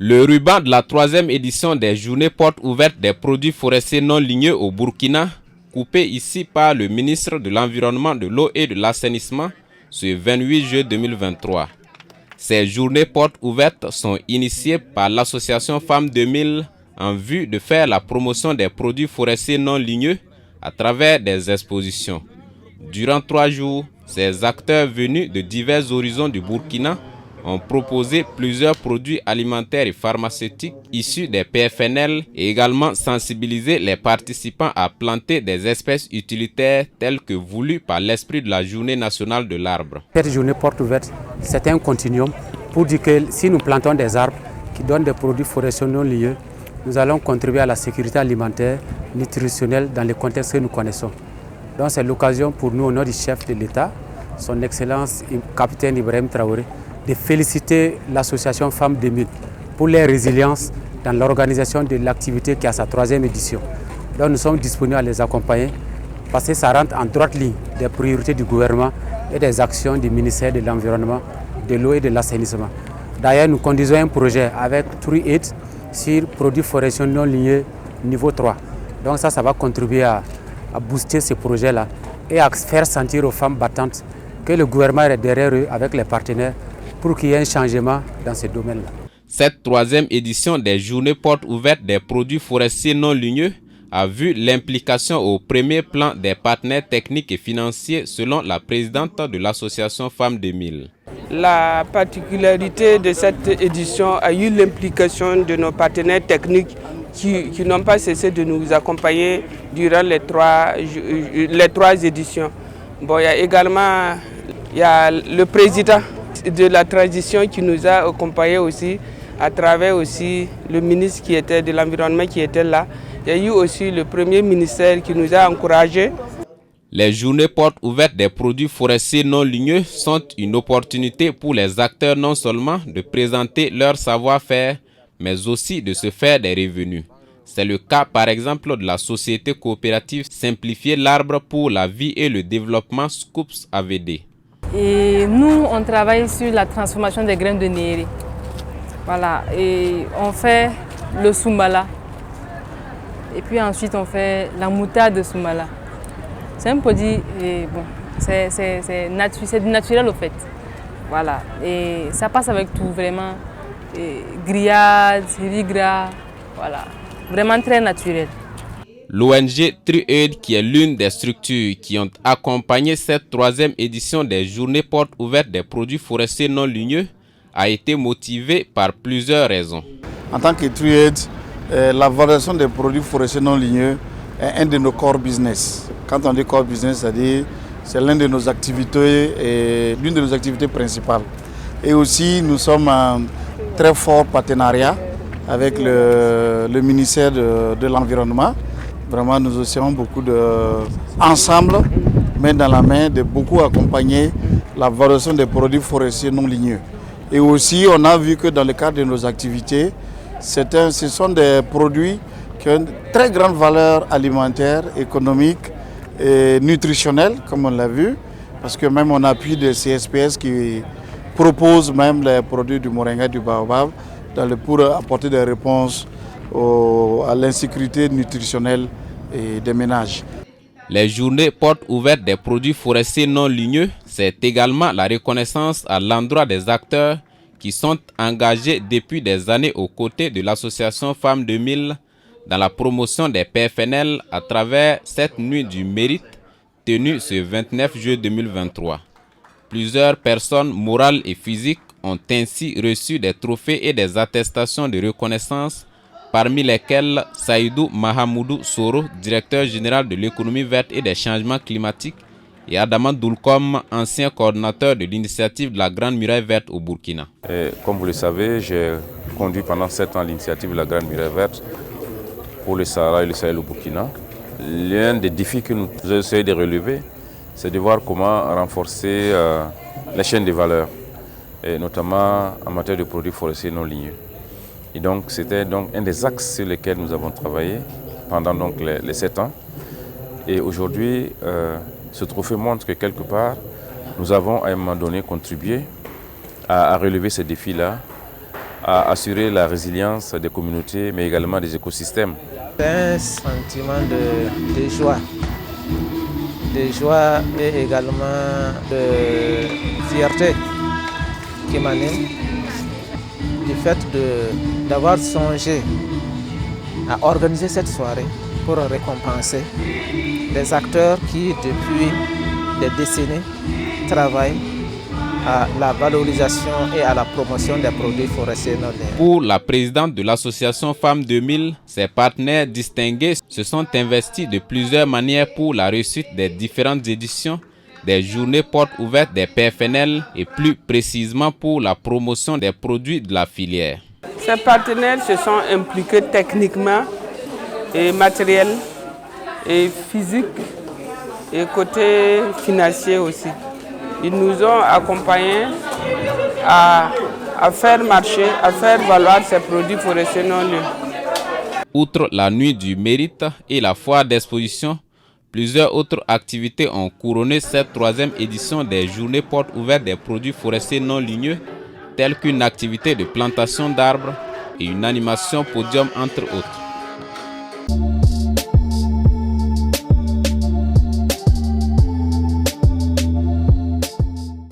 Le ruban de la 3e édition des journées portes ouvertes des produits forestiers non ligneux au Burkina, coupé ici par le ministre de l'Environnement, de l'Eau et de l'Assainissement, ce 28 juillet 2023. Ces journées portes ouvertes sont initiées par l'association Femmes 2000 en vue de faire la promotion des produits forestiers non ligneux à travers des expositions. Durant 3 jours, ces acteurs venus de divers horizons du Burkina ont proposé plusieurs produits alimentaires et pharmaceutiques issus des PFNL et également sensibilisé les participants à planter des espèces utilitaires telles que voulues par l'esprit de la Journée nationale de l'arbre. Cette journée porte ouverte, c'est un continuum pour dire que si nous plantons des arbres qui donnent des produits forestiers non ligneux, nous allons contribuer à la sécurité alimentaire, nutritionnelle dans les contextes que nous connaissons. Donc c'est l'occasion pour nous, au nom du chef de l'État, son Excellence capitaine Ibrahim Traoré, de féliciter l'association Femmes 2000 pour leur résilience dans l'organisation de l'activité qui a sa 3e édition. Donc nous sommes disponibles à les accompagner parce que ça rentre en droite ligne des priorités du gouvernement et des actions du ministère de l'Environnement, de l'Eau et de l'Assainissement. D'ailleurs, nous conduisons un projet avec 3-8 sur produits forestiers non ligneux niveau 3. Donc ça va contribuer à booster ce projet-là et à faire sentir aux femmes battantes que le gouvernement est derrière eux avec les partenaires pour qu'il y ait un changement dans ce domaine-là. Cette 3e édition des journées portes ouvertes des produits forestiers non ligneux a vu l'implication au premier plan des partenaires techniques et financiers selon la présidente de l'association Femmes 2000. La particularité de cette édition a eu l'implication de nos partenaires techniques qui n'ont pas cessé de nous accompagner durant les trois éditions. Bon, il y a le président de la transition qui nous a accompagnés aussi, à travers aussi le ministre qui était de l'Environnement qui était là. Il y a eu aussi le premier ministère qui nous a encouragés. Les journées portes ouvertes des produits forestiers non ligneux sont une opportunité pour les acteurs non seulement de présenter leur savoir-faire, mais aussi de se faire des revenus. C'est le cas par exemple de la société coopérative Simplifier l'arbre pour la vie et le développement Scoops AVD. Et nous, on travaille sur la transformation des graines de néré. Voilà, et on fait le soumala. Et puis ensuite, on fait la moutarde de soumala. C'est un produit, bon, c'est du naturel au fait. Voilà, et ça passe avec tout, vraiment. Grillade, riz gras, voilà, vraiment très naturel. L'ONG TruAid, qui est l'une des structures qui ont accompagné cette 3e édition des journées portes ouvertes des produits forestiers non ligneux, a été motivée par plusieurs raisons. En tant que TruAid, la valorisation des produits forestiers non ligneux est un de nos core business. Quand on dit core business, c'est-à-dire c'est l'une de nos activités principales. Et aussi, nous sommes en très fort partenariat avec le ministère de l'Environnement. Vraiment, nous essayons beaucoup ensemble, main dans la main, de beaucoup accompagner la valorisation des produits forestiers non ligneux. Et aussi, on a vu que dans le cadre de nos activités, ce sont des produits qui ont une très grande valeur alimentaire, économique et nutritionnelle, comme on l'a vu, parce que même on appuie des CSPS qui proposent même les produits du moringa, du baobab, pour apporter des réponses à l'insécurité nutritionnelle et des ménages. Les journées portes ouvertes des produits forestiers non ligneux, c'est également la reconnaissance à l'endroit des acteurs qui sont engagés depuis des années aux côtés de l'association Femmes 2000 dans la promotion des PFNL à travers cette nuit du mérite tenue ce 29 juillet 2023. Plusieurs personnes morales et physiques ont ainsi reçu des trophées et des attestations de reconnaissance, parmi lesquels Saïdou Mahamoudou Soro, directeur général de l'économie verte et des changements climatiques, et Adama Doulkom, ancien coordinateur de l'initiative de la Grande Muraille Verte au Burkina. Comme vous le savez, j'ai conduit pendant 7 ans l'initiative de la Grande Muraille Verte pour le Sahara et le Sahel au Burkina. L'un des défis que nous essayons de relever, c'est de voir comment renforcer la chaîne de valeur, et notamment en matière de produits forestiers non ligneux. Et donc, c'était un des axes sur lesquels nous avons travaillé pendant les 7 ans. Et aujourd'hui, ce trophée montre que quelque part, nous avons à un moment donné contribué à relever ces défis-là à assurer la résilience des communautés, mais également des écosystèmes. C'est un sentiment de joie. De joie et également de fierté qui m'anime du fait d'avoir songé à organiser cette soirée pour récompenser les acteurs qui, depuis des décennies, travaillent à la valorisation et à la promotion des produits forestiers non ligneux. Pour la présidente de l'association Femmes 2000, ses partenaires distingués se sont investis de plusieurs manières pour la réussite des différentes éditions des journées portes ouvertes des PFNL et plus précisément pour la promotion des produits de la filière. Ces partenaires se sont impliqués techniquement et matériel et physique et côté financier aussi. Ils nous ont accompagnés à faire marcher, à faire valoir ces produits forestiers non ligneux. Outre la nuit du mérite et la foire d'exposition, plusieurs autres activités ont couronné cette 3e édition des journées portes ouvertes des produits forestiers non ligneux, telles qu'une activité de plantation d'arbres et une animation podium entre autres.